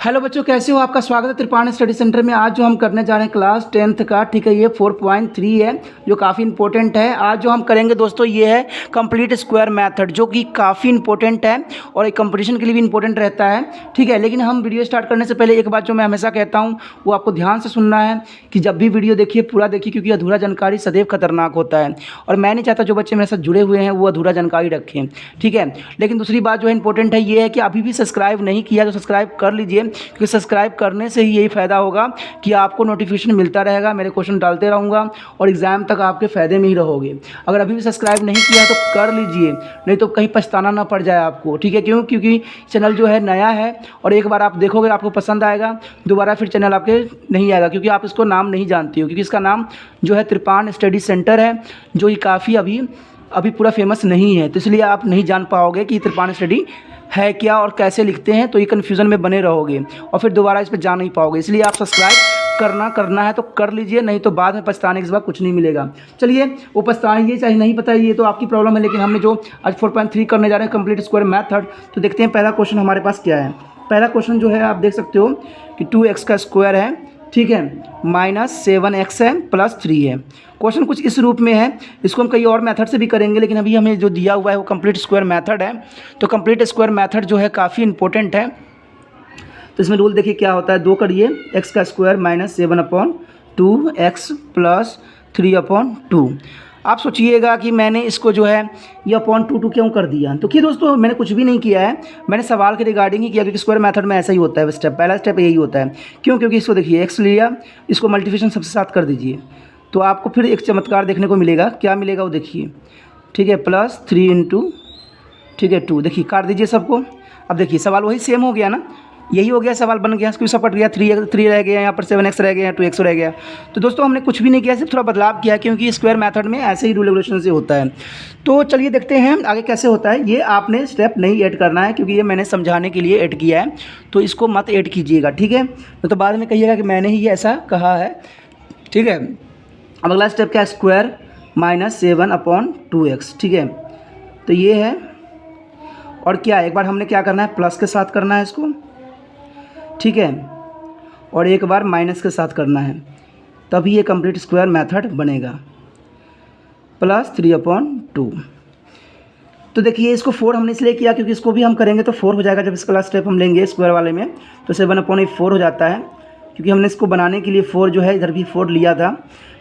Hello बच्चों, कैसे हो? आपका स्वागत है त्रिपाणी स्टडी सेंटर में। आज जो हम करने जा रहे हैं क्लास 10th का, ठीक है, ये 4.3 है जो काफ़ी इंपॉर्टेंट है। आज जो हम करेंगे दोस्तों ये है कंप्लीट स्क्वायर मेथड, जो कि काफ़ी इंपॉर्टेंट है और एक कंपटीशन के लिए भी इंपॉर्टेंट रहता है, ठीक है। लेकिन हम वीडियो स्टार्ट करने से पहले एक बात जो मैं हमेशा कहता हूँ वो आपको ध्यान से सुनना है कि जब भी वीडियो देखिए पूरा देखिए, क्योंकि अधूरा जानकारी सदैव खतरनाक होता है और मैं नहीं चाहता जो बच्चे मेरे साथ जुड़े हुए हैं वो अधूरा जानकारी रखें, ठीक है। लेकिन दूसरी बात जो है इंपॉर्टेंट है ये है कि अभी भी सब्सक्राइब नहीं किया तो सब्सक्राइब कर लीजिए, क्योंकि सब्सक्राइब करने से ही यही फ़ायदा होगा कि आपको नोटिफिकेशन मिलता रहेगा, मेरे क्वेश्चन डालते रहूँगा और एग्ज़ाम तक आपके फ़ायदे में ही रहोगे। अगर अभी भी सब्सक्राइब नहीं किया है तो कर लीजिए, नहीं तो कहीं पछताना ना पड़ जाए आपको, ठीक है। क्योंकि चैनल जो है नया है और एक बार आप देखोगे आपको पसंद आएगा, दोबारा फिर चैनल आपके नहीं आएगा, क्योंकि आप इसको नाम नहीं जानती हो, क्योंकि इसका नाम जो है त्रिपाण स्टडी सेंटर है, जो ये काफ़ी अभी पूरा फेमस नहीं है, तो इसलिए आप नहीं जान पाओगे कि त्रिपाण स्टडी है क्या और कैसे लिखते हैं, तो ये कन्फ्यूज़न में बने रहोगे और फिर दोबारा इस पर जा नहीं पाओगे। इसलिए आप सब्सक्राइब करना है तो कर लीजिए, नहीं तो बाद में पछताने के बाद कुछ नहीं मिलेगा। चलिए, वो पछताएंगे चाहे नहीं पता, ये तो आपकी प्रॉब्लम है। लेकिन हमने जो आज 4.3 करने जा रहे हैं कंप्लीट स्क्वायर मेथड, तो देखते हैं पहला क्वेश्चन हमारे पास क्या है। पहला क्वेश्चन जो है आप देख सकते हो कि 2x का स्क्वायर है, ठीक है, -7x है +3 है। क्वेश्चन कुछ इस रूप में है, इसको हम कई और मेथड से भी करेंगे, लेकिन अभी हमें जो दिया हुआ है वो कंप्लीट स्क्वायर मेथड है। तो कंप्लीट स्क्वायर मेथड जो है काफ़ी इंपॉर्टेंट है। तो इसमें रूल देखिए क्या होता है, 2 करिए, x का स्क्वायर -7/2 x + 3/2। आप सोचिएगा कि मैंने इसको जो है ये /2 क्यों कर दिया। तो कि दोस्तों मैंने कुछ भी नहीं किया है, मैंने सवाल के रिगार्डिंग ही किया, क्योंकि स्क्वायर मेथड में ऐसा ही होता है स्टेप, पहला स्टेप यही होता है। क्योंकि इसको देखिए x लिया, इसको मल्टीप्लिकेशन सबसे साथ कर दीजिए, तो आपको फिर एक चमत्कार देखने को मिलेगा। क्या मिलेगा वो देखिए, ठीक है, +3 × ठीक है 2, देखिए काट दीजिए सबको। अब देखिए सवाल वही सेम हो गया ना, यही हो गया, सवाल बन गया, इसको सपट गया, 3 रह गया, यहाँ पर 7x रह गया, 2x रह गया। तो दोस्तों हमने कुछ भी नहीं किया, सिर्फ थोड़ा बदलाव किया, क्योंकि स्क्वायर मेथड में ऐसे ही रूल रेगुलेशन से होता है। तो चलिए देखते हैं आगे कैसे होता है। ये आपने स्टेप नहीं ऐड करना है, क्योंकि ये मैंने समझाने के लिए ऐड किया है, तो इसको मत ऐड कीजिएगा, ठीक है। तो बाद में कहिएगा कि मैंने ही ऐसा कहा है, ठीक है। अब अगला स्टेप क्या है, स्क्वायर -7/2x, ठीक है। तो ये है, और क्या एक बार हमने क्या करना है, प्लस के साथ करना है इसको, ठीक है, और एक बार माइनस के साथ करना है, तभी ये कंप्लीट स्क्वायर मेथड बनेगा, +3/2। तो देखिए इसको 4 हमने इसलिए किया क्योंकि इसको भी हम करेंगे तो 4 हो जाएगा। जब इसका लास्ट स्टेप हम लेंगे स्क्वायर वाले में तो 7/4 हो जाता है, क्योंकि हमने इसको बनाने के लिए 4 जो है इधर भी 4 लिया था,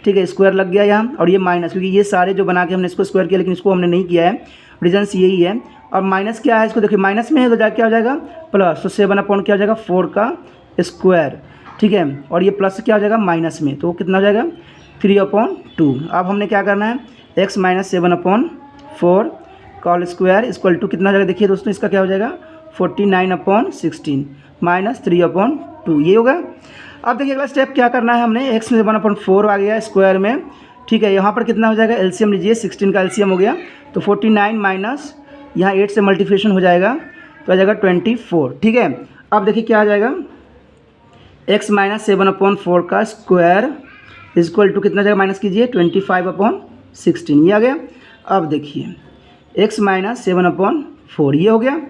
ठीक है। स्क्वायर लग गया यहाँ, और ये माइनस, क्योंकि ये सारे जो बना के हमने इसको स्क्वायर किया, लेकिन इसको हमने नहीं किया है, रीजन्स यही है। और माइनस क्या है, इसको देखिए माइनस में है तो क्या हो जाएगा, प्लस, तो 7/, क्या हो जाएगा, 4 का स्क्वायर, ठीक है। और ये प्लस क्या हो जाएगा माइनस में, तो कितना हो जाएगा 3/2। अब हमने क्या करना है, x -7/4 whole square equal to कितना हो जाएगा, देखिए दोस्तों इसका क्या हो जाएगा 49/16 -3/2, ये होगा। अब देखिए अगला स्टेप क्या करना है, हमने x में 7/4 आ गया स्क्वायर में, ठीक है। यहाँ पर कितना हो जाएगा, एलसीएम लीजिए, 16 का एलसीएम हो गया, तो 49 माइनस यहाँ 8 से मल्टीप्लिकेशन हो जाएगा, तो आ जाएगा 24, ठीक है। अब देखिए क्या आ जाएगा, x -7/4 का स्क्वायर इक्वल टू कितना जाएगा, माइनस कीजिए 25/16, ये आ गया। अब देखिए x -7/4 ये हो गया,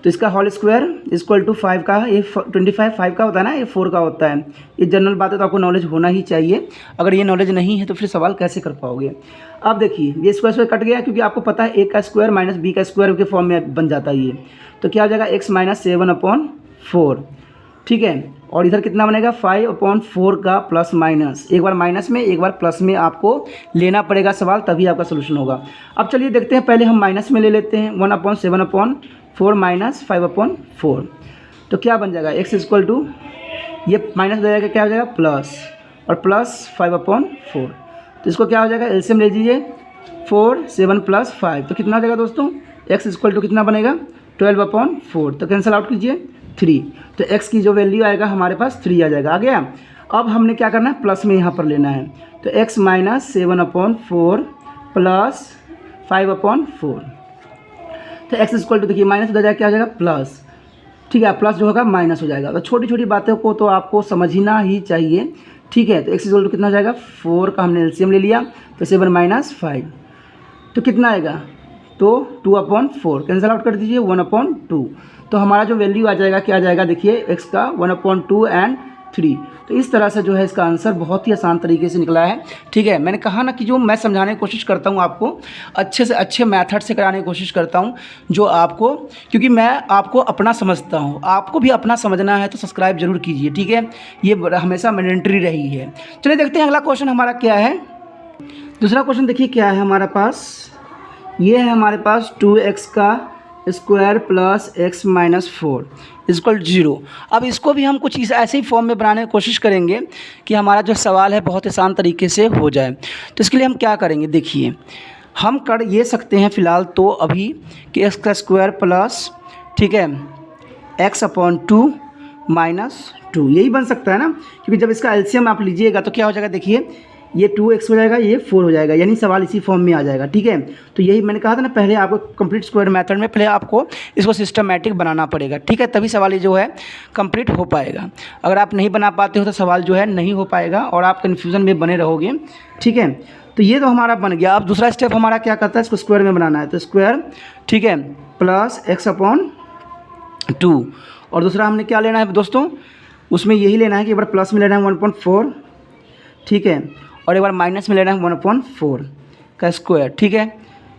तो इसका होल स्क्वायर इक्वल टू 5 का, ये 25 5 का होता है ना, ये 4 का होता है। ये जनरल बात है, तो आपको नॉलेज होना ही चाहिए। अगर ये नॉलेज नहीं है तो फिर सवाल कैसे कर पाओगे। अब देखिए ये स्क्वायर कट गया, क्योंकि आपको पता है a का स्क्वायर माइनस b का स्क्वायर के फॉर्म में बन जाता है ये, तो क्या हो जाएगा x -7/4, ठीक है। और इधर कितना बनेगा 5/4 का प्लस माइनस, एक बार माइनस में एक बार प्लस में आपको लेना पड़ेगा सवाल, तभी आपका सोल्यूशन होगा। अब चलिए देखते हैं, पहले हम माइनस में ले लेते हैं, 1/7/4 माइनस 5/4, तो क्या बन जाएगा x इक्वल टू, ये माइनस हो जाएगा, क्या हो जाएगा प्लस, और प्लस 5/4, तो इसको क्या हो जाएगा, एलसीएम ले लीजिए, 4 7 + 5, तो कितना हो जाएगा दोस्तों, x इक्वल टू कितना बनेगा 12/4, तो कैंसिल आउट कीजिए 3, तो x की जो वैल्यू आएगा हमारे पास 3 आ जाएगा, आ गया। अब हमने क्या करना है, प्लस में यहाँ पर लेना है, तो x -7/4 प्लस 5/4, तो x इक्वल टू देखिए माइनस हो जाएगा, क्या हो जाएगा प्लस, ठीक है, प्लस जो होगा माइनस हो जाएगा। तो छोटी छोटी बातों को तो आपको समझना ही चाहिए, ठीक है। तो x इक्वल टू कितना हो जाएगा, 4 का हमने एलसीएम ले लिया, तो 7 - 5, तो कितना आएगा तो 2/4 कैंसिल आउट कर दीजिए, 1/2। तो हमारा जो वैल्यू आ जाएगा क्या आ जाएगा देखिए x का 1/2 एंड 3। तो इस तरह से जो है इसका आंसर बहुत ही आसान तरीके से निकला है। ठीक है, मैंने कहा ना कि जो मैं समझाने की कोशिश करता हूँ आपको अच्छे से अच्छे मेथड से कराने की कोशिश करता हूँ, जो आपको, क्योंकि मैं आपको अपना समझता हूँ, आपको भी अपना समझना है तो सब्सक्राइब जरूर कीजिए। ठीक है, ये हमेशा मैंडेटरी रही है। चलिए देखते हैं अगला क्वेश्चन हमारा क्या है। दूसरा क्वेश्चन देखिए क्या है हमारे पास, ये है हमारे पास 2x का square plus x minus 4 equal 0। अब इसको भी हम कुछ इस ऐसे ही फॉर्म में बनाने की कोशिश करेंगे कि हमारा जो सवाल है बहुत आसान तरीके से हो जाए। तो इसके लिए हम क्या करेंगे देखिए, हम कर ये सकते हैं फ़िलहाल तो अभी कि x का स्क्वायर प्लस, ठीक है, x/2 माइनस 2 यही बन सकता है ना, क्योंकि जब इसका एलसीएम आप लीजिएगा तो क्या हो जाएगा देखिए, ये 2x हो जाएगा, ये 4 हो जाएगा, यानी सवाल इसी फॉर्म में आ जाएगा। ठीक है, तो यही मैंने कहा था ना पहले आपको कंप्लीट स्क्वायर मेथड में पहले आपको इसको सिस्टमैटिक बनाना पड़ेगा। ठीक है, तभी सवाल ये जो है कंप्लीट हो पाएगा। अगर आप नहीं बना पाते हो तो सवाल जो है नहीं हो पाएगा और आप कन्फ्यूज़न में बने रहोगे। ठीक है, तो ये तो हमारा बन गया। अब दूसरा स्टेप हमारा क्या करता है, इसको स्क्वायर में बनाना है। तो स्क्वायर, ठीक है, प्लस x/2, और दूसरा हमने क्या लेना है दोस्तों, उसमें यही लेना है कि एक बार प्लस में लेना है 1/4, ठीक है, और एक बार माइनस में लेना है 1/4 का स्क्वायर। ठीक है,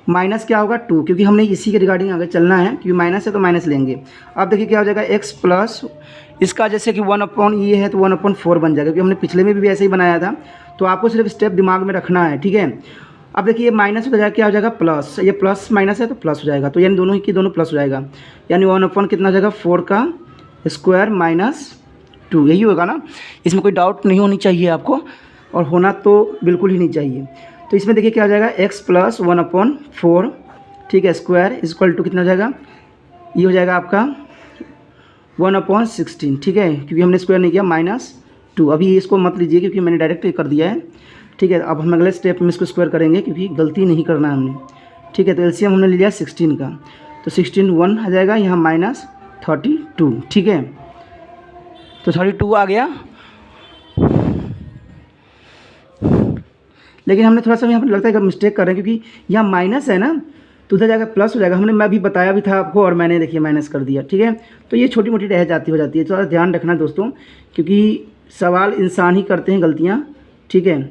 माइनस क्या होगा 2, क्योंकि हमने इसी के रिगार्डिंग आगे चलना है, क्योंकि माइनस है तो माइनस लेंगे। अब देखिए क्या हो जाएगा, x प्लस इसका जैसे कि 1/ ये है तो 1/4 बन जाएगा, क्योंकि हमने पिछले में भी ऐसे ही बनाया था। तो आपको सिर्फ स्टेप दिमाग में रखना है। ठीक है, अब देखिए ये माइनस हो जाएगा, क्या हो जाएगा प्लस, ये प्लस माइनस है तो प्लस हो जाएगा, तो यानी दोनों ही की दोनों प्लस हो जाएगा, यानी 1/ कितना हो जाएगा 4 का स्क्वायर माइनस 2, यही होगा ना। इसमें कोई डाउट नहीं होनी चाहिए आपको, और होना तो बिल्कुल ही नहीं चाहिए। तो इसमें देखिए क्या हो जाएगा, x प्लस 1/4, ठीक है, स्क्वायर इक्वल टू कितना हो जाएगा, ये हो जाएगा आपका 1/16। ठीक है, क्योंकि हमने स्क्वायर नहीं किया, -2। अभी इसको मत लीजिए क्योंकि मैंने डायरेक्ट कर दिया है। ठीक है, अब हम अगले स्टेप में इसको स्क्वायर करेंगे, क्योंकि गलती नहीं करना है हमने। ठीक है, तो एलसीएम हमने ले लिया 16 का, तो 16 1 आ जाएगा, यहाँ -32। ठीक है, तो 32 आ गया, लेकिन हमने थोड़ा सा यहाँ पर लगता है कि मिस्टेक कर रहे हैं, क्योंकि यहाँ माइनस है ना, तो उधर जाकर प्लस हो जाएगा। मैं भी बताया भी था आपको, और मैंने देखिए माइनस कर दिया। ठीक है, तो ये छोटी मोटी रह जाती हो जाती है, थोड़ा ध्यान रखना दोस्तों, क्योंकि सवाल इंसान ही करते हैं गलतियाँ। ठीक है,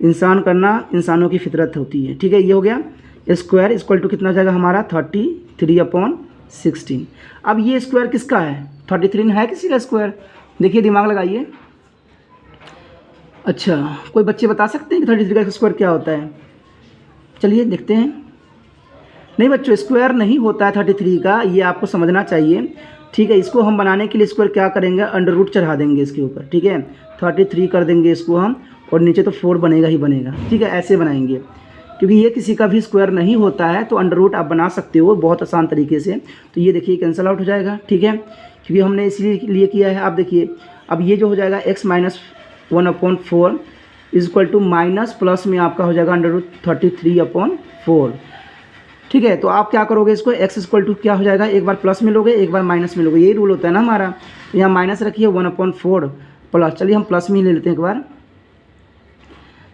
इंसान करना इंसानों की फितरत होती है। ठीक है, ये हो गया स्क्वायर इक्वल टू कितना हो जाएगा हमारा 33/16। अब ये स्क्वायर किसका है, 33 है किसी का स्क्वायर, देखिए दिमाग लगाइए। अच्छा, कोई बच्चे बता सकते हैं कि 33 का स्क्वायर क्या होता है, चलिए देखते हैं। नहीं बच्चों, स्क्वायर नहीं होता है 33 का, ये आपको समझना चाहिए। ठीक है, इसको हम बनाने के लिए स्क्वायर क्या करेंगे, अंडर रूट चढ़ा देंगे इसके ऊपर। ठीक है, 33 कर देंगे इसको हम, और नीचे तो 4 बनेगा ही बनेगा। ठीक है, ऐसे बनाएंगे, क्योंकि ये किसी का भी स्क्वायर नहीं होता है, तो अंडर रूट आप बना सकते हो बहुत आसान तरीके से। तो ये देखिए कैंसिल आउट हो जाएगा। ठीक है, क्योंकि हमने इसलिए किया है। आप देखिए, अब ये जो हो जाएगा x minus 1/4 equal to minus plus में आपका हो जाएगा √33/4। ठीक है, तो आप क्या करोगे, इसको x इक्वल टू क्या हो जाएगा, एक बार प्लस में लोगे एक बार माइनस में लोगे, यही रूल होता है ना हमारा। तो यहाँ माइनस रखिए 1/4 प्लस, चलिए हम प्लस में ही ले लेते हैं एक बार।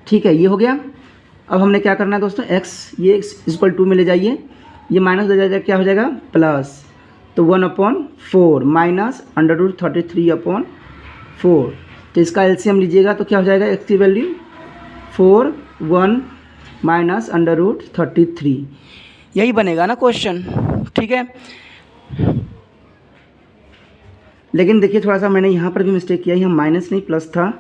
ठीक है, ये हो गया। अब हमने क्या करना है दोस्तों, x ये इक्वल टू में ले जाइए, ये माइनस हो जाएगा, क्या हो जाएगा प्लस, तो 1/4 माइनस √33/4। तो इसका एलसीएम लीजिएगा तो क्या हो जाएगा, x की वैल्यू 4 1 माइनस √33, यही बनेगा ना क्वेश्चन। ठीक है, लेकिन देखिए थोड़ा सा मैंने यहाँ पर भी मिस्टेक किया, यहाँ माइनस नहीं प्लस था,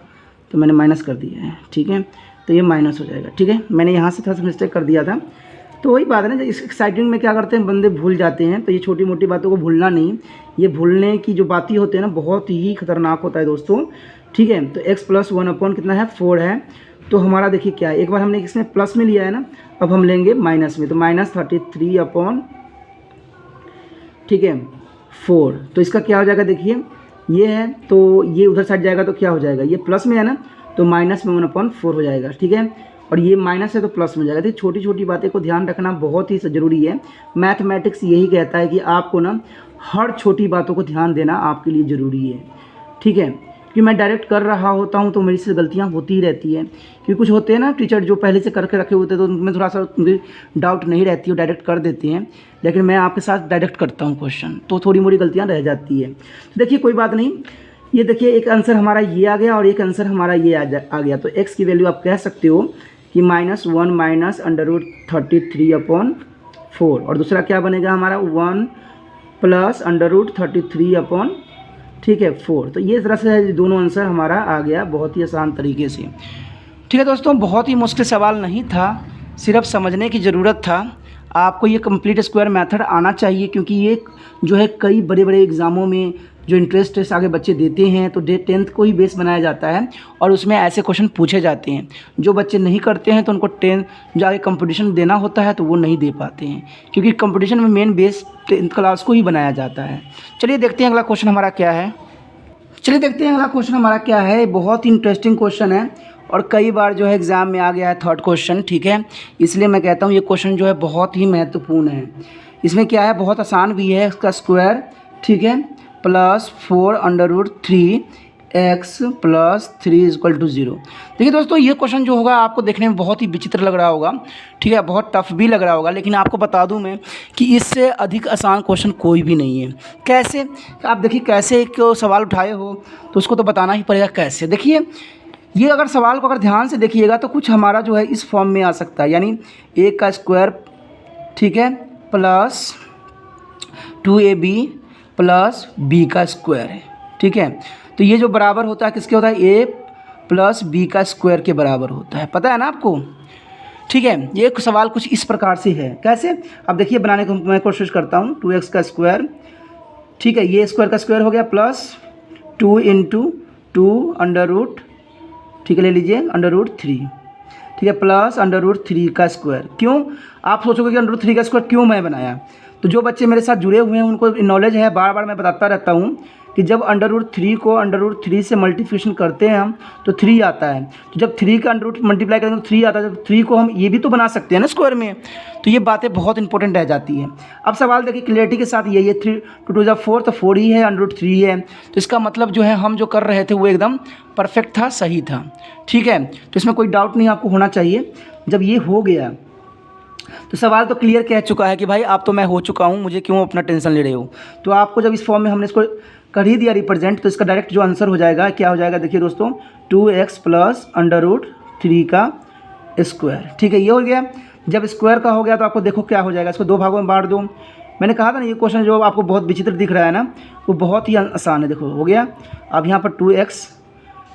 तो मैंने माइनस कर दिया है। ठीक है, तो ये माइनस हो जाएगा। ठीक है, मैंने यहाँ से थोड़ा सा मिस्टेक कर दिया था। तो वही बात है ना, इस एक्साइटिंग में क्या करते हैं बंदे भूल जाते हैं, तो ये छोटी मोटी बातों को भूलना नहीं, ये भूलने की जो बातें होती है ना बहुत ही खतरनाक होता है दोस्तों। ठीक है, तो x प्लस 1/, कितना है 4 है, तो हमारा देखिए क्या है, एक बार हमने इसमें प्लस में लिया है ना, अब हम लेंगे माइनस में, तो -33/, ठीक है 4। तो इसका क्या हो जाएगा देखिए, ये है तो ये उधर साइड जाएगा तो क्या हो जाएगा, ये प्लस में है ना, तो माइनस में 1/4 हो जाएगा। ठीक है, और ये माइनस है तो प्लस में जाएगा। देखिए छोटी छोटी बातें को ध्यान रखना बहुत ही ज़रूरी है। मैथमेटिक्स यही कहता है कि आपको ना हर छोटी बातों को ध्यान देना आपके लिए ज़रूरी है। ठीक है, क्योंकि मैं डायरेक्ट कर रहा होता हूँ तो मेरी से गलतियाँ होती ही रहती है, क्योंकि कुछ होते हैं ना टीचर जो पहले से करके रखे होते हैं तो उनमें थोड़ा सा उनकी डाउट नहीं रहती है, डायरेक्ट कर देते हैं, लेकिन मैं आपके साथ डायरेक्ट करता हूँ क्वेश्चन तो थोड़ी मोड़ी गलतियाँ रह जाती है। देखिए कोई बात नहीं, ये देखिए एक आंसर हमारा ये आ गया और एक आंसर हमारा ये आ गया। तो x की वैल्यू आप कह सकते हो कि -1 माइनस √33/4 और दूसरा क्या बनेगा हमारा 1 प्लस √33/4, ठीक है 4। तो ये तरह से दोनों आंसर हमारा आ गया बहुत ही आसान तरीके से। ठीक है दोस्तों, बहुत ही मुश्किल सवाल नहीं था, सिर्फ समझने की ज़रूरत था। आपको ये कंप्लीट स्क्वायर मेथड आना चाहिए, क्योंकि ये जो है कई बड़े बड़े एग्ज़ामों में जो इंटरेस्ट टेस्ट आगे बच्चे देते हैं तो 10th को ही बेस बनाया जाता है और उसमें ऐसे क्वेश्चन पूछे जाते हैं। जो बच्चे नहीं करते हैं तो उनको 10th जो आगे कंपटीशन देना होता है तो वो नहीं दे पाते हैं, क्योंकि कंपटीशन में मेन बेस 10th क्लास को ही बनाया जाता है। चलिए देखते हैं अगला क्वेश्चन हमारा क्या है। बहुत ही इंटरेस्टिंग क्वेश्चन है और कई बार जो है एग्ज़ाम में आ गया है थर्ड क्वेश्चन, ठीक है, इसलिए मैं कहता हूँ ये क्वेश्चन जो है बहुत ही महत्वपूर्ण है। इसमें क्या है, बहुत आसान भी है, इसका स्क्वायर, ठीक है, +4√3x + 3 = 0। देखिए दोस्तों, ये क्वेश्चन जो होगा आपको देखने में बहुत ही विचित्र लग रहा होगा, ठीक है, बहुत टफ भी लग रहा होगा, लेकिन आपको बता दूं मैं कि इससे अधिक आसान क्वेश्चन कोई भी नहीं है। कैसे, आप देखिए कैसे एक सवाल उठाए हो तो उसको तो बताना ही पड़ेगा कैसे। देखिए ये अगर सवाल को अगर ध्यान से देखिएगा तो कुछ हमारा जो है इस फॉर्म में आ सकता है, यानी a का स्क्वायर, ठीक है, प्लस 2ab प्लस b का स्क्वायर है, ठीक है। तो ये जो बराबर होता है किसके होता है, a प्लस b का स्क्वायर के बराबर होता है, पता है ना आपको, ठीक है। ये सवाल कुछ इस प्रकार से है। कैसे, अब देखिए बनाने को मैं कोशिश करता हूँ। 2x का स्क्वायर, ठीक है, ये स्क्वायर का स्क्वायर हो गया प्लस 2 × 2 √ ठीक है, ले लीजिए √3, ठीक है, प्लस √3 का स्क्वायर। क्यों, आप सोचोगे कि √3 का स्क्वायर क्यों मैं बनाया, तो जो बच्चे मेरे साथ जुड़े हुए हैं उनको नॉलेज है, बार बार मैं बताता रहता हूँ कि जब √3 को √3 से मल्टीप्लिकेशन करते हैं हम तो 3 आता है। तो जब 3 का √ मल्टीप्लाई करेंगे तो 3 आता है। जब 3 को हम ये भी तो बना सकते हैं ना स्क्वायर में, तो ये बातें बहुत इंपॉर्टेंट रह जाती हैं। अब सवाल देखिए क्लियरिटी के साथ, ये 3 × 2 = 4, तो 4 ही है, √3 है, तो इसका मतलब जो है हम जो कर रहे थे वो एकदम परफेक्ट था, सही था, ठीक है। तो इसमें कोई डाउट नहीं आपको होना चाहिए। जब ये हो गया तो सवाल तो क्लियर कह चुका है कि भाई अब तो मैं हो चुका हूँ, मुझे क्यों अपना टेंशन ले रहे हो। तो आपको जब इस फॉर्म में हमने इसको कर ही दिया रिप्रेजेंट, तो इसका डायरेक्ट जो आंसर हो जाएगा क्या हो जाएगा, देखिए दोस्तों 2x + √3 का स्क्वायर, ठीक है, ये हो गया। जब स्क्वायर का हो गया तो आपको देखो क्या हो जाएगा, इसको 2 भागों में बांट दो। मैंने कहा था ना ये क्वेश्चन जो आपको बहुत विचित्र दिख रहा है ना, वो बहुत ही आसान है। देखो हो गया। अब यहाँ पर 2x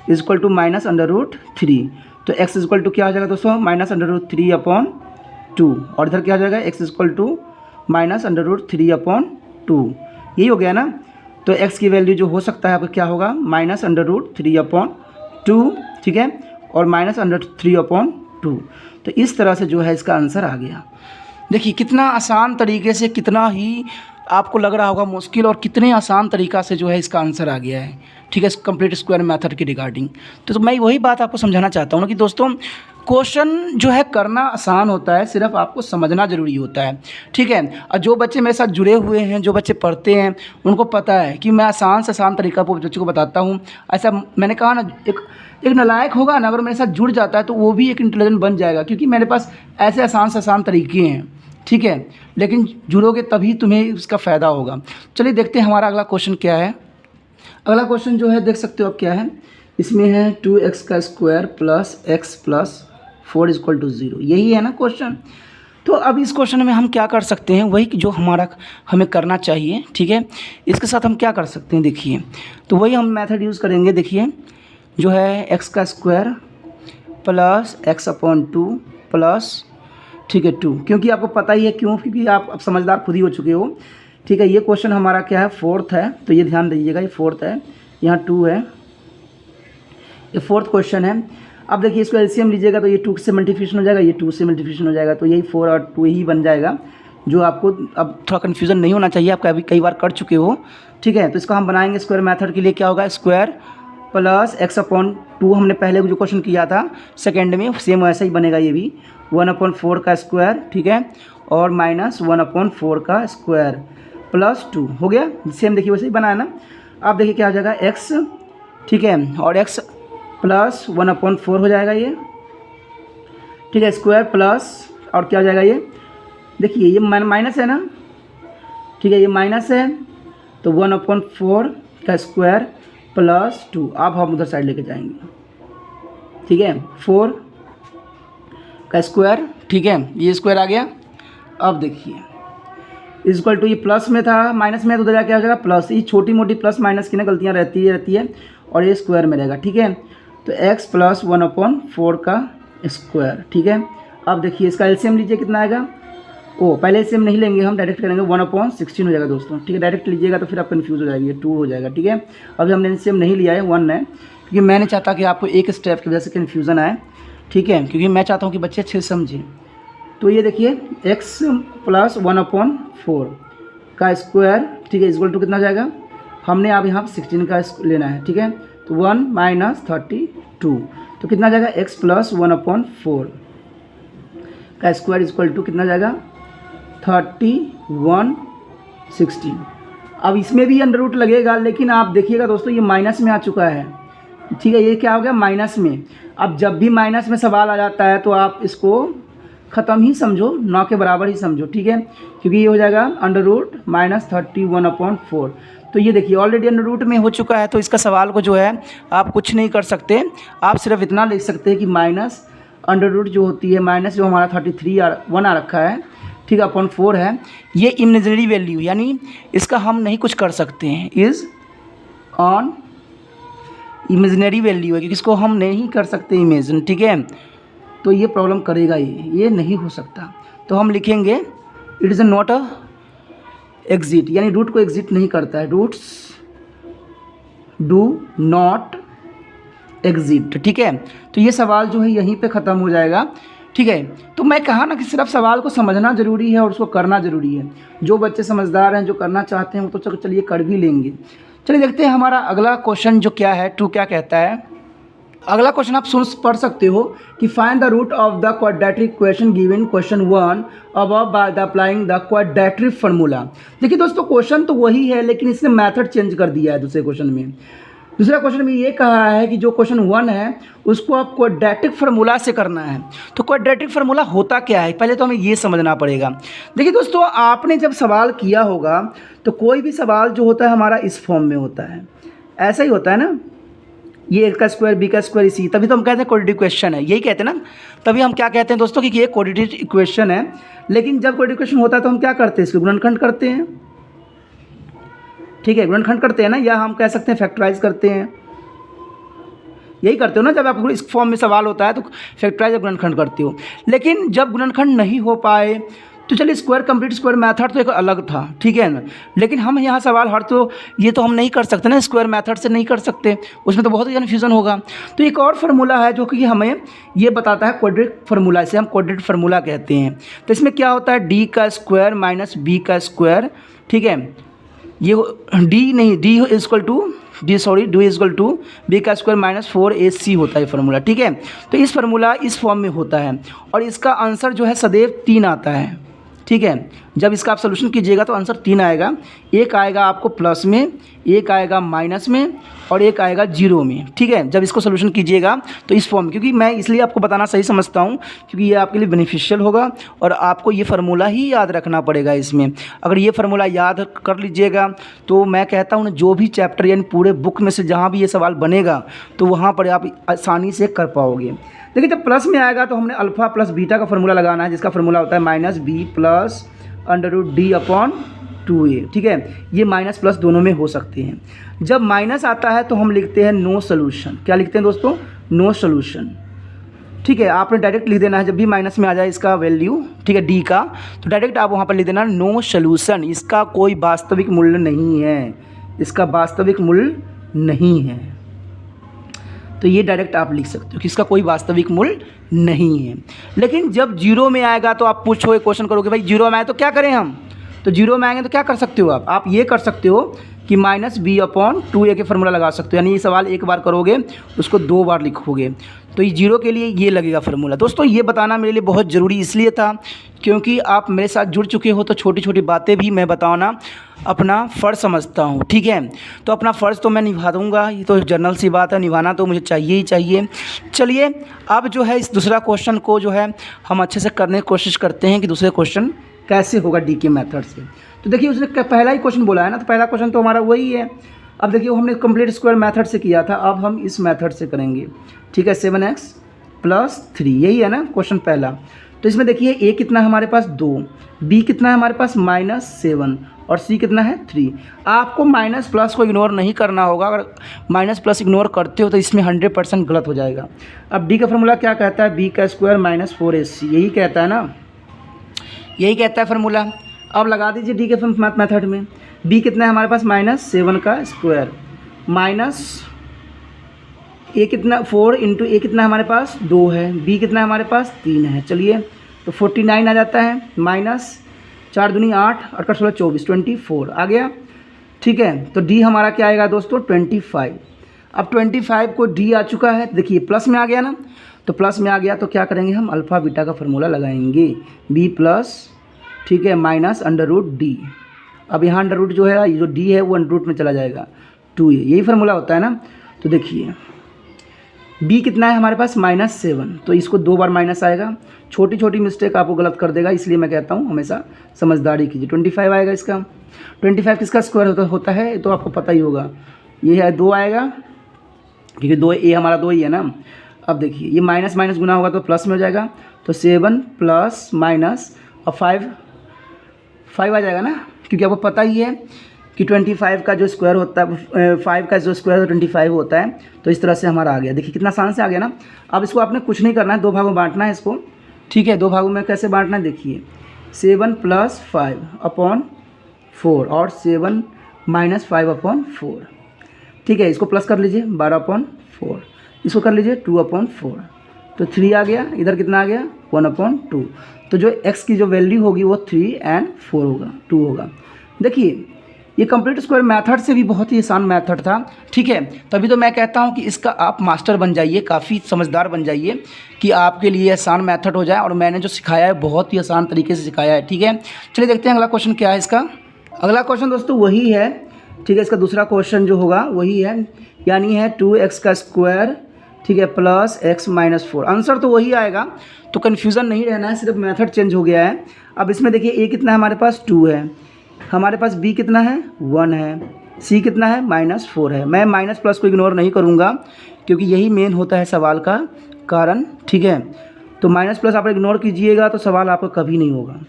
= -√3, तो x = क्या हो जाएगा दोस्तों, -√3/2, और इधर क्या हो जाएगा, x = -√3/2, यही हो गया ना। तो x की वैल्यू जो हो सकता है आपका क्या होगा, -√3/2, ठीक है, और -√3/2। तो इस तरह से जो है इसका आंसर आ गया। देखिए कितना आसान तरीके से, कितना ही आपको लग रहा होगा मुश्किल, और कितने आसान तरीक़ा से जो है इसका आंसर आ गया है, ठीक है, कंप्लीट स्क्वायर मेथड के रिगार्डिंग। तो मैं वही बात आपको समझाना चाहता हूँ ना कि दोस्तों क्वेश्चन जो है करना आसान होता है, सिर्फ आपको समझना ज़रूरी होता है, ठीक है। और जो बच्चे मेरे साथ जुड़े हुए हैं, जो बच्चे पढ़ते हैं, उनको पता है कि मैं आसान से आसान तरीका बच्चों को बताता हूँ। ऐसा मैंने कहा ना, एक नालायक होगा ना अगर मेरे साथ जुड़ जाता है तो वो भी एक इंटेलिजेंट बन जाएगा, क्योंकि मेरे पास ऐसे आसान से आसान तरीके हैं, ठीक है। लेकिन जुड़ोगे तभी तुम्हें इसका फ़ायदा होगा। चलिए देखते हैं हमारा अगला क्वेश्चन क्या है। अगला क्वेश्चन जो है देख सकते हो आप क्या है, इसमें है 2x का स्क्वायर प्लस x + 4 = 0, यही है ना क्वेश्चन। तो अब इस क्वेश्चन में हम क्या कर सकते हैं, वही जो हमें करना चाहिए, ठीक है। इसके साथ हम क्या कर सकते हैं, देखिए तो वही हम मेथड यूज़ करेंगे। देखिए जो है x का स्क्वायर प्लस x/2 प्लस, ठीक है, 2, क्योंकि आपको पता ही है क्यों, क्योंकि आप अब समझदार खुद ही हो चुके हो, ठीक है। ये क्वेश्चन हमारा क्या है, 4th है, तो ये ध्यान दीजिएगा, ये 4th है, यहाँ 2 है, ये 4th क्वेश्चन है। अब देखिए इसको एलसीएम लीजिएगा तो ये 2 से मल्टीप्लिकेशन हो जाएगा, ये 2 से मल्टीप्लिकेशन हो जाएगा, तो यही 4 और 2 ही बन जाएगा। जो आपको अब थोड़ा कन्फ्यूज़न नहीं होना चाहिए, आप कई बार कर चुके हो, ठीक है। तो इसको हम बनाएंगे स्क्वायर मेथड के लिए, क्या होगा, स्क्वायर प्लस x/2, हमने पहले जो क्वेश्चन किया था सेकेंड में, सेम वैसा ही बनेगा ये भी, 1/4 का स्क्वायर, ठीक है, और -1/4 का स्क्वायर प्लस 2 हो गया। सेम देखिए वैसे ही बनाया ना। अब देखिए क्या हो जाएगा, x ठीक है, और x प्लस 1/4 हो जाएगा ये, ठीक है, स्क्वायर प्लस और क्या हो जाएगा ये, देखिए ये माइनस है ना, ठीक है, ये माइनस है तो 1/4 का स्क्वायर प्लस 2, आप हम उधर साइड लेके जाएंगे, ठीक है, 4 का स्क्वायर, ठीक है, ये स्क्वायर आ गया। अब देखिए इक्वल टू, ये प्लस में था माइनस में, तो उधर जाके आ जाएगा प्लस, ये छोटी मोटी प्लस माइनस की ना गलतियाँ रहती है और ये स्क्वायर में रहेगा, ठीक है, तो x प्लस 1/4 का स्क्वायर, ठीक है। अब देखिए इसका एलसीएम लीजिए कितना आएगा, पहले एलसीएम नहीं लेंगे हम, डायरेक्ट करेंगे, 1/16 हो जाएगा दोस्तों, ठीक है, डायरेक्ट लीजिएगा तो फिर आप कन्फ्यूज़ हो जाएगी, 2 हो जाएगा, ठीक है। अभी हमने एलसीएम नहीं लिया है, 1 है, क्योंकि मैं नहीं चाहता कि आपको एक स्टेप की वजह से कन्फ्यूज़न आए, ठीक है, क्योंकि मैं चाहता हूँ कि बच्चे अच्छे से समझें। तो ये देखिए x प्लस 1/4 का स्क्वायर, ठीक है, इक्वल टू कितना हो जाएगा, हमने अब यहाँ 16 का लेना है, ठीक है, तो 1 - 32, तो कितना आ जाएगा x प्लस 1/4 का स्क्वायर इक्वल टू कितना जाएगा 31/16। अब इसमें भी अंडर रूट लगेगा, लेकिन आप देखिएगा दोस्तों ये माइनस में आ चुका है, ठीक है, ये क्या हो गया माइनस में। अब जब भी माइनस में सवाल आ जाता है तो आप इसको ख़त्म ही समझो, 9 के बराबर ही समझो, ठीक है, क्योंकि ये हो जाएगा अंडर रूट -31/4। तो ये देखिए ऑलरेडी अंडर रूट में हो चुका है, तो इसका सवाल को जो है आप कुछ नहीं कर सकते, आप सिर्फ इतना लिख सकते हैं कि माइनस अंडर रूट जो होती है, माइनस जो हमारा 1 आ रखा है, ठीक है, /4 है, ये इमेजिनरी वैल्यू, यानी इसका हम नहीं कुछ कर सकते हैं, इज़ ऑन इमेजिनरी वैल्यू है, क्योंकि इसको हम नहीं कर सकते इमेजिन, ठीक है, तो ये प्रॉब्लम करेगा, ये नहीं हो सकता। तो हम लिखेंगे it is not a exit, यानी रूट को एग्जिट नहीं करता है, रूट्स डू नॉट एग्जिट, ठीक है। तो ये सवाल जो है यहीं पे ख़त्म हो जाएगा, ठीक है। तो मैं कहा ना कि सिर्फ सवाल को समझना ज़रूरी है और उसको करना ज़रूरी है। जो बच्चे समझदार हैं, जो करना चाहते हैं, वो तो चलिए कर भी लेंगे। चलिए देखते हैं हमारा अगला क्वेश्चन जो क्या है, 2 क्या कहता है। अगला क्वेश्चन आप पढ़ सकते हो कि find the root of the quadratic equation given question 1 above by the applying the quadratic formula. देखिए दोस्तों क्वेश्चन तो वही है, लेकिन इसने मेथड चेंज कर दिया है दूसरे क्वेश्चन में। दूसरा क्वेश्चन में ये कहा है कि जो क्वेश्चन 1 है उसको आप क्वाड्रेटिक फार्मूला से करना है। तो क्वाड्रेटिक फार्मूला होता क्या है, पहले तो हमें ये समझना पड़ेगा। देखिए दोस्तों, आपने जब सवाल किया होगा तो कोई भी सवाल जो होता है हमारा इस फॉर्म में होता है, ऐसा ही होता है ना, ये a का स्क्वायर b का स्क्वायर इसी, तभी तो हम कहते हैं क्वाड्रेटिक इक्वेशन है, यही कहते हैं ना, तभी हम क्या कहते हैं दोस्तों कि ये क्वाड्रेटिक इक्वेशन है। लेकिन जब क्वाड्रेटिक इक्वेशन होता है तो हम क्या करते हैं, इसको गुणनखंड करते हैं, ठीक है, गुणनखंड करते हैं ना, या हम कह सकते हैं फैक्टराइज करते हैं, यही करते हो ना। जब आपको इस फॉर्म में सवाल होता है तो फैक्टराइज या गुणनखंड करते हो। लेकिन जब गुणनखंड नहीं हो पाए तो चलिए स्क्वायर कंप्लीट स्क्वायर मेथड तो एक अलग था, ठीक है ना, लेकिन हम यहाँ सवाल ये तो हम नहीं कर सकते ना, स्क्वायर मेथड से नहीं कर सकते, उसमें तो बहुत ही कन्फ्यूज़न होगा। तो एक और फार्मूला है जो कि हमें ये बताता है क्वाड्रेटिक फार्मूला, इसे हम क्वाड्रेटिक फार्मूला कहते हैं। तो इसमें क्या होता है, डी का स्क्वायर माइनस बी का स्क्वायर, ठीक है, ये डी इजक्वल टू बी का स्क्वायर माइनस 4ac होता है फार्मूला, ठीक है। तो इस फार्मूला इस फॉर्म में होता है और इसका आंसर जो है सदैव 3 आता है, ठीक है। जब इसका आप सोल्यूशन कीजिएगा तो आंसर 3 आएगा, एक आएगा आपको प्लस में, एक आएगा माइनस में और एक आएगा जीरो में, ठीक है। जब इसको सोल्यूशन कीजिएगा तो इस फॉर्म में, क्योंकि मैं इसलिए आपको बताना सही समझता हूँ क्योंकि ये आपके लिए बेनिफिशियल होगा और आपको ये फार्मूला ही याद रखना पड़ेगा इसमें। अगर ये फार्मूला याद कर लीजिएगा तो मैं कहता हूँ जो भी चैप्टर यानी पूरे बुक में से जहाँ भी ये सवाल बनेगा तो वहाँ पर आप आसानी से कर पाओगे। देखिए जब प्लस में आएगा तो हमने अल्फ़ा प्लस बीटा का फार्मूला लगाना है, जिसका फार्मूला होता है -b प्लस √d/2a, ठीक है। ये माइनस प्लस दोनों में हो सकते हैं। जब माइनस आता है तो हम लिखते हैं नो सोल्यूशन। क्या लिखते हैं दोस्तों, नो सोल्यूशन, ठीक है। आपने डायरेक्ट लिख देना है जब भी माइनस में आ जाए इसका वैल्यू, ठीक है, डी का, तो डायरेक्ट आप वहाँ पर लिख देना नो सोल्यूशन, इसका कोई वास्तविक मूल्य नहीं है, इसका वास्तविक मूल्य नहीं है। तो ये डायरेक्ट आप लिख सकते हो कि इसका कोई वास्तविक मूल्य नहीं है। लेकिन जब जीरो में आएगा तो आप पूछोगे, क्वेश्चन करोगे भाई जीरो में आए तो क्या करें हम, तो जीरो में आएंगे तो क्या कर सकते हो आप ये कर सकते हो कि -b/2a के फार्मूला लगा सकते हो, यानी ये सवाल एक बार करोगे उसको 2 बार लिखोगे, तो ये जीरो के लिए ये लगेगा फार्मूला। दोस्तों ये बताना मेरे लिए बहुत ज़रूरी इसलिए था क्योंकि आप मेरे साथ जुड़ चुके हो तो छोटी छोटी बातें भी मैं बताना अपना फ़र्ज़ समझता हूँ, ठीक है। तो अपना फ़र्ज़ तो मैं निभा दूँगा, ये तो जनरल सी बात है, निभाना तो मुझे चाहिए ही चाहिए। चलिए अब जो है इस दूसरा क्वेश्चन को जो है हम अच्छे से करने की कोशिश करते हैं कि दूसरे क्वेश्चन कैसे होगा डी के मेथड से। तो देखिए उसने पहला ही क्वेश्चन बोला है ना, तो पहला क्वेश्चन तो हमारा वही है। अब देखिए हमने कंप्लीट स्क्वायर मेथड से किया था, अब हम इस मेथड से करेंगे, ठीक है। 7x + 3 यही है ना क्वेश्चन पहला। तो इसमें देखिए a कितना है हमारे पास 2, b कितना है हमारे पास -7 और c कितना है 3। आपको माइनस प्लस को इग्नोर नहीं करना होगा, अगर माइनस प्लस इग्नोर करते हो तो इसमें 100% गलत हो जाएगा। अब d का फार्मूला क्या कहता है, b² - 4ac, यही कहता है ना, यही कहता है फार्मूला। अब लगा दीजिए d के मेथड में, b कितना है हमारे पास -7 का स्क्वायर माइनस a कितना 4 × a कितना हमारे पास 2 है, b कितना हमारे पास 3 है। चलिए तो 49 आ जाता है, माइनस 4 दूनी 8, 8 का 16 24, 24 आ गया, ठीक है। तो d हमारा क्या आएगा दोस्तों 25। अब 25 को d आ चुका है, देखिए प्लस में आ गया ना, तो प्लस में आ गया तो क्या करेंगे हम अल्फ़ा बीटा का फार्मूला लगाएंगे, b+, ठीक है, -√d। अब यहाँ अंडर जो है, जो d है वो अंडर में चला जाएगा, 2a, यही फार्मूला होता है ना। तो देखिए b कितना है हमारे पास -7, तो इसको 2 बार माइनस आएगा, छोटी छोटी मिस्टेक आपको गलत कर देगा, इसलिए मैं कहता हूँ हमेशा समझदारी कीजिए। 25 आएगा इसका, 25 किसका स्क्वायर होता है तो आपको पता ही होगा, ये है 2 आएगा, क्योंकि 2 a हमारा 2 ही है ना। अब देखिए ये माइनस माइनस गुना होगा तो प्लस में हो जाएगा, तो 7 प्लस माइनस और 5 आ जाएगा ना, क्योंकि आपको पता ही है कि 25 का जो स्क्वायर होता है, 5 का जो स्क्वायर 25 होता है। तो इस तरह से हमारा आ गया, देखिए कितना आसान से आ गया ना। अब इसको आपने कुछ नहीं करना है, 2 भागों में बांटना है इसको, ठीक है। 2 भागों में कैसे बांटना है, देखिए 7 + 5/4 और 7 - 5/4, ठीक है। इसको प्लस कर लीजिए 12/4, इसको कर लीजिए 2/4, तो 3 आ गया, इधर कितना आ गया 1/2। तो जो x की जो वैल्यू होगी वो 3 और 4 होगा, 2 होगा। देखिए ये कंप्लीट स्क्वायर मेथड से भी बहुत ही आसान मेथड था, ठीक है। तभी तो मैं कहता हूँ कि इसका आप मास्टर बन जाइए, काफ़ी समझदार बन जाइए कि आपके लिए आसान मेथड हो जाए। और मैंने जो सिखाया है बहुत ही आसान तरीके से सिखाया है, ठीक है। चलिए देखते हैं अगला क्वेश्चन क्या है इसका। अगला क्वेश्चन दोस्तों वही है, ठीक है। इसका दूसरा क्वेश्चन जो होगा वही है, यानी है 2x का स्क्वायर, ठीक है, प्लस x - 4। आंसर तो वही आएगा, तो कन्फ्यूज़न नहीं रहना है, सिर्फ मेथड चेंज हो गया है। अब इसमें देखिए a कितना है हमारे पास 2 है, हमारे पास b कितना है 1 है, c कितना है -4 है। मैं माइनस प्लस को इग्नोर नहीं करूँगा, क्योंकि यही मेन होता है सवाल का कारण, ठीक है। तो माइनस प्लस आप इग्नोर कीजिएगा तो सवाल आपका कभी नहीं होगा,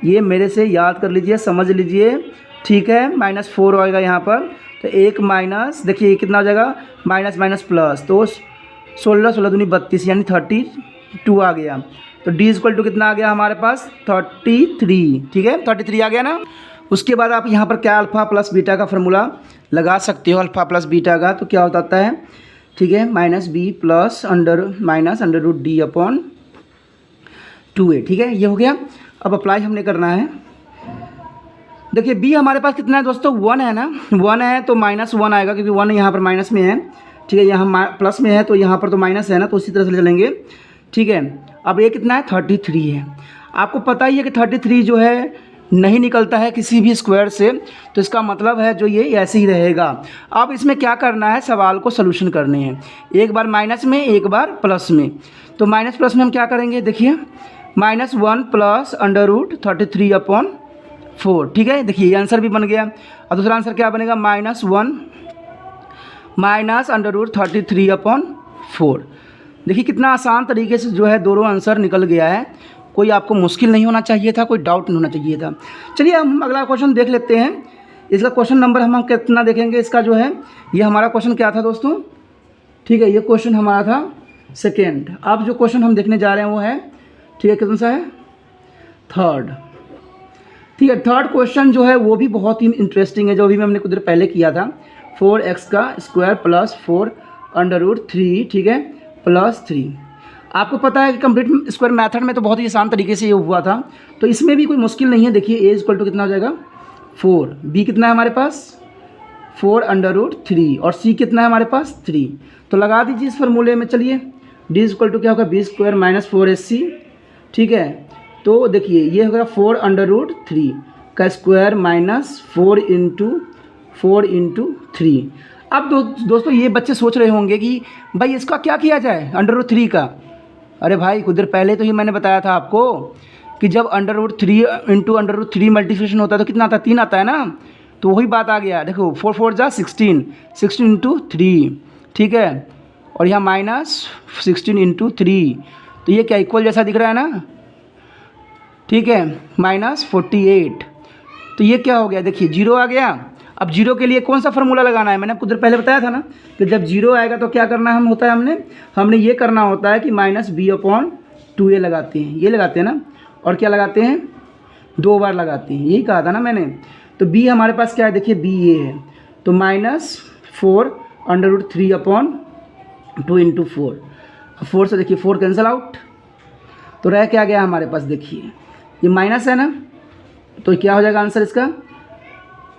ये मेरे से याद कर लीजिए, समझ लीजिए, ठीक है। -4 आएगा यहाँ पर, तो 1 माइनस, देखिए कितना हो जाएगा माइनस माइनस प्लस, तो 16 16 दूनी 32 यानी 32 आ गया। तो d = कितना आ गया हमारे पास 33, ठीक है, 33 आ गया ना। उसके बाद आप यहाँ पर क्या अल्फ़ा प्लस बीटा का फार्मूला लगा सकते हो, अल्फ़ा प्लस बीटा का, तो क्या होता है, ठीक है, -b + √d/2a, ठीक है, ये हो गया। अब अप्लाई हमने करना है। देखिए b हमारे पास कितना है दोस्तों 1 है ना, 1 है तो -1 आएगा, क्योंकि 1 यहाँ पर माइनस में है, ठीक है, यहाँ प्लस में है तो यहाँ पर तो माइनस है ना, तो उसी तरह से चलेंगे, ठीक है। अब ये कितना है 33 है, आपको पता ही है कि 33 जो है नहीं निकलता है किसी भी स्क्वायर से, तो इसका मतलब है जो ये ऐसे ही रहेगा। अब इसमें क्या करना है, सवाल को सोल्यूशन करने हैं, एक बार माइनस में एक बार प्लस में। तो माइनस प्लस में हम क्या करेंगे, देखिए -1 + √33/4, ठीक है। देखिए ये आंसर भी बन गया। और दूसरा आंसर क्या बनेगा, -1 - √33/4। देखिए कितना आसान तरीके से जो है दोनों आंसर निकल गया है, कोई आपको मुश्किल नहीं होना चाहिए था, कोई डाउट नहीं होना चाहिए था। चलिए हम अगला क्वेश्चन देख लेते हैं। इसका क्वेश्चन नंबर हम कितना देखेंगे, इसका जो है ये हमारा क्वेश्चन क्या था दोस्तों, ठीक है, ये क्वेश्चन हमारा था सेकेंड। अब जो क्वेश्चन हम देखने जा रहे हैं वो है, ठीक है, कितना सा है, थर्ड, ठीक है। थर्ड क्वेश्चन जो है वो भी बहुत ही इंटरेस्टिंग है, जो भी हमने कुछ देर पहले किया था, 4x का स्क्वायर + 4 √3, ठीक है, +3। आपको पता है कि कंप्लीट स्क्वायर मेथड में तो बहुत ही आसान तरीके से ये हुआ था, तो इसमें भी कोई मुश्किल नहीं है। देखिए a = कितना हो जाएगा 4, b कितना है हमारे पास 4 √3 और c कितना है हमारे पास 3, तो लगा दीजिए इस फार्मूले में। चलिए d = क्या होगा b² - 4ac, ठीक है। तो देखिए ये होगा 4√3 का स्क्वायर माइनस 4 इंटू 3। अब दोस्तों ये बच्चे सोच रहे होंगे कि भाई इसका क्या किया जाए √3 का। अरे भाई कुछ देर पहले तो ही मैंने बताया था आपको कि जब √3 इंटू √3 मल्टीप्लिकेशन होता है तो कितना आता है, 3 आता है ना। तो वही बात आ गया, देखो 4 4 जा 16, 16 इंटू 3, ठीक है, और यहाँ माइनस 16 इंटू 3, तो ये क्या इक्वल जैसा दिख रहा है ना, ठीक है, माइनस 48। तो ये क्या हो गया, देखिए 0 आ गया। अब 0 के लिए कौन सा फार्मूला लगाना है, मैंने आपको पहले बताया था ना कि जब 0 आएगा तो क्या करना है होता है हमने ये करना होता है कि -b/2a लगाते हैं, ये लगाते हैं ना, और क्या लगाते हैं 2 बार लगाते हैं, यही कहा था ना मैंने। तो b हमारे पास क्या है, देखिए b ये है, तो -4√3/2 इंटू 4, 4 से देखिए 4 कैंसिल आउट, तो रह क्या गया हमारे पास, देखिए ये माइनस है ना, तो क्या हो जाएगा आंसर इसका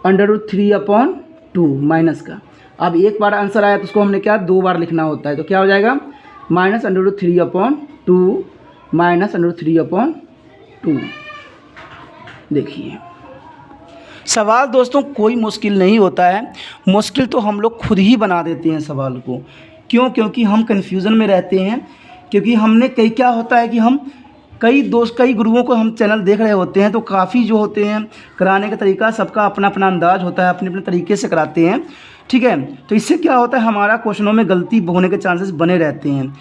√3/2 माइनस का। अब एक बार आंसर आया तो उसको हमने क्या 2 बार लिखना होता है, तो क्या हो जाएगा -√3/2 माइनस √3/2। देखिए सवाल दोस्तों कोई मुश्किल नहीं होता है, मुश्किल तो हम लोग खुद ही बना देते हैं सवाल को। क्यों? क्योंकि हम कन्फ्यूज़न में रहते हैं, क्योंकि हमने क्या होता है कि हम कई गुरुओं को हम चैनल देख रहे होते हैं, तो काफ़ी जो होते हैं कराने का तरीका सबका अपना अपना अंदाज़ होता है, अपने अपने तरीके से कराते हैं, ठीक है। तो इससे क्या होता है हमारा क्वेश्चनों में गलती होने के चांसेस बने रहते हैं।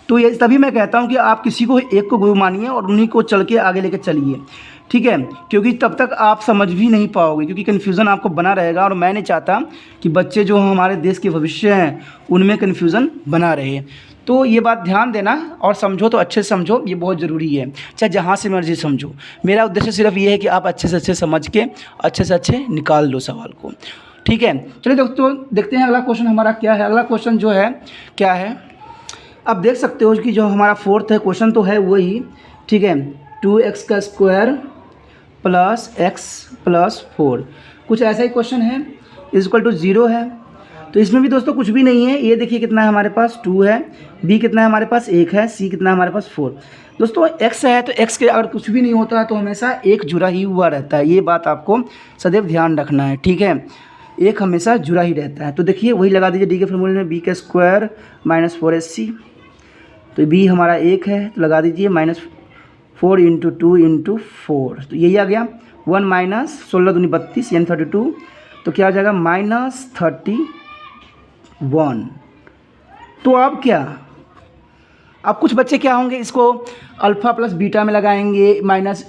तो ये तभी मैं कहता हूँ कि आप किसी को एक को गुरु मानिए और उन्हीं को चल के आगे लेके चलिए, ठीक है, क्योंकि तब तक आप समझ भी नहीं पाओगे, क्योंकि कन्फ्यूज़न आपको बना रहेगा। और मैं नहीं चाहता कि बच्चे जो हमारे देश के भविष्य हैं उनमें कन्फ्यूज़न बना रहे। तो ये बात ध्यान देना और समझो तो अच्छे से समझो, ये बहुत ज़रूरी है, चाहे जहाँ से मर्जी समझो। मेरा उद्देश्य सिर्फ ये है कि आप अच्छे से अच्छे समझ के अच्छे से अच्छे निकाल लो सवाल को, ठीक है। चलिए दोस्तों देखते हैं अगला क्वेश्चन हमारा क्या है। अगला क्वेश्चन जो है क्या है, आप देख सकते हो कि जो हमारा 4th है क्वेश्चन तो है वही, ठीक है, 2x का स्क्वायर प्लस x प्लस 4, कुछ ऐसा ही क्वेश्चन है, इक्वल टू 0 है। तो इसमें भी दोस्तों कुछ भी नहीं है, ये देखिए कितना है हमारे पास 2 है, b कितना है हमारे पास 1 है, c कितना है हमारे पास 4। दोस्तों x है तो x के अगर कुछ भी नहीं होता है तो हमेशा एक जुड़ा ही हुआ रहता है, ये बात आपको सदैव ध्यान रखना है, ठीक है, एक हमेशा जुड़ा ही रहता है। तो देखिए वही लगा दीजिए d के फॉर्मूले में, b का स्क्वायर माइनस 4ac, तो b हमारा 1 है तो लगा दीजिए -4 इंटू 2 इंटू 4, तो यही आ गया 1 माइनस 16 दूनी 32 यानी 32, तो क्या हो जाएगा -31। तो अब क्या, अब कुछ बच्चे क्या होंगे इसको अल्फ़ा प्लस बीटा में लगाएंगे माइनस,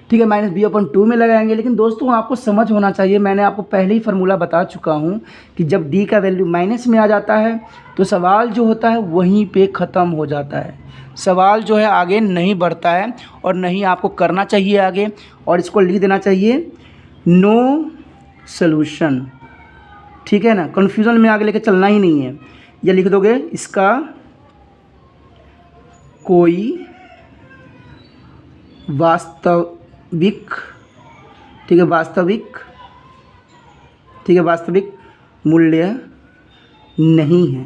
ठीक है, -b/2 में लगाएंगे। लेकिन दोस्तों आपको समझ होना चाहिए, मैंने आपको पहले ही फार्मूला बता चुका हूँ कि जब d का वैल्यू माइनस में आ जाता है तो सवाल जो होता है वहीं पे ख़त्म हो जाता है, सवाल जो है आगे नहीं बढ़ता है और नहीं आपको करना चाहिए आगे, और इसको लिख देना चाहिए नो सॉल्यूशन, ठीक है ना, कन्फ्यूज़न में आगे लेके चलना ही नहीं है। ये लिख दोगे इसका कोई वास्तविक, ठीक है, वास्तविक, ठीक है, वास्तविक मूल्य नहीं है,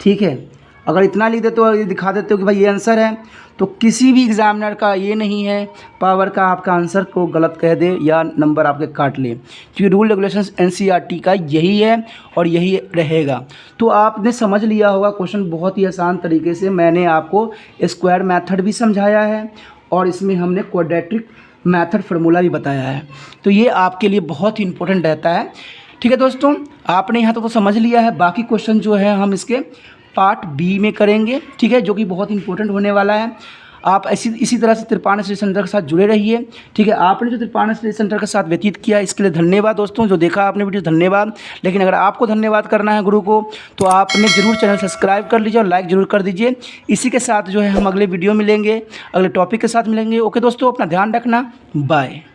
ठीक है। अगर इतना लिख देते हो, ये दिखा देते हो कि भाई ये आंसर है, तो किसी भी एग्ज़ामिनर का ये नहीं है पावर का आपका आंसर को गलत कह दे या नंबर आपके काट ले, क्योंकि रूल रेगुलेशंस NCERT का यही है और यही रहेगा। तो आपने समझ लिया होगा क्वेश्चन बहुत ही आसान तरीके से। मैंने आपको स्क्वायर मेथड भी समझाया है और इसमें हमने क्वाड्रेटिक मेथड फार्मूला भी बताया है, तो ये आपके लिए बहुत ही इंपॉर्टेंट रहता है, ठीक है दोस्तों। आपने यहाँ तो समझ लिया है, बाकी क्वेश्चन जो है हम इसके पार्ट B में करेंगे, ठीक है, जो कि बहुत इंपॉर्टेंट होने वाला है। आप इसी तरह से त्रिपाण स्टडी सेंटर के साथ जुड़े रहिए, ठीक है। आपने जो त्रिपाण स्टडी सेंटर के साथ व्यतीत किया इसके लिए धन्यवाद दोस्तों, जो देखा आपने वीडियो धन्यवाद। लेकिन अगर आपको धन्यवाद करना है गुरु को तो आपने ज़रूर चैनल सब्सक्राइब कर लीजिए और लाइक ज़रूर कर दीजिए। इसी के साथ जो है हम अगले वीडियो मिलेंगे, अगले टॉपिक के साथ मिलेंगे। ओके दोस्तों, अपना ध्यान रखना, बाय।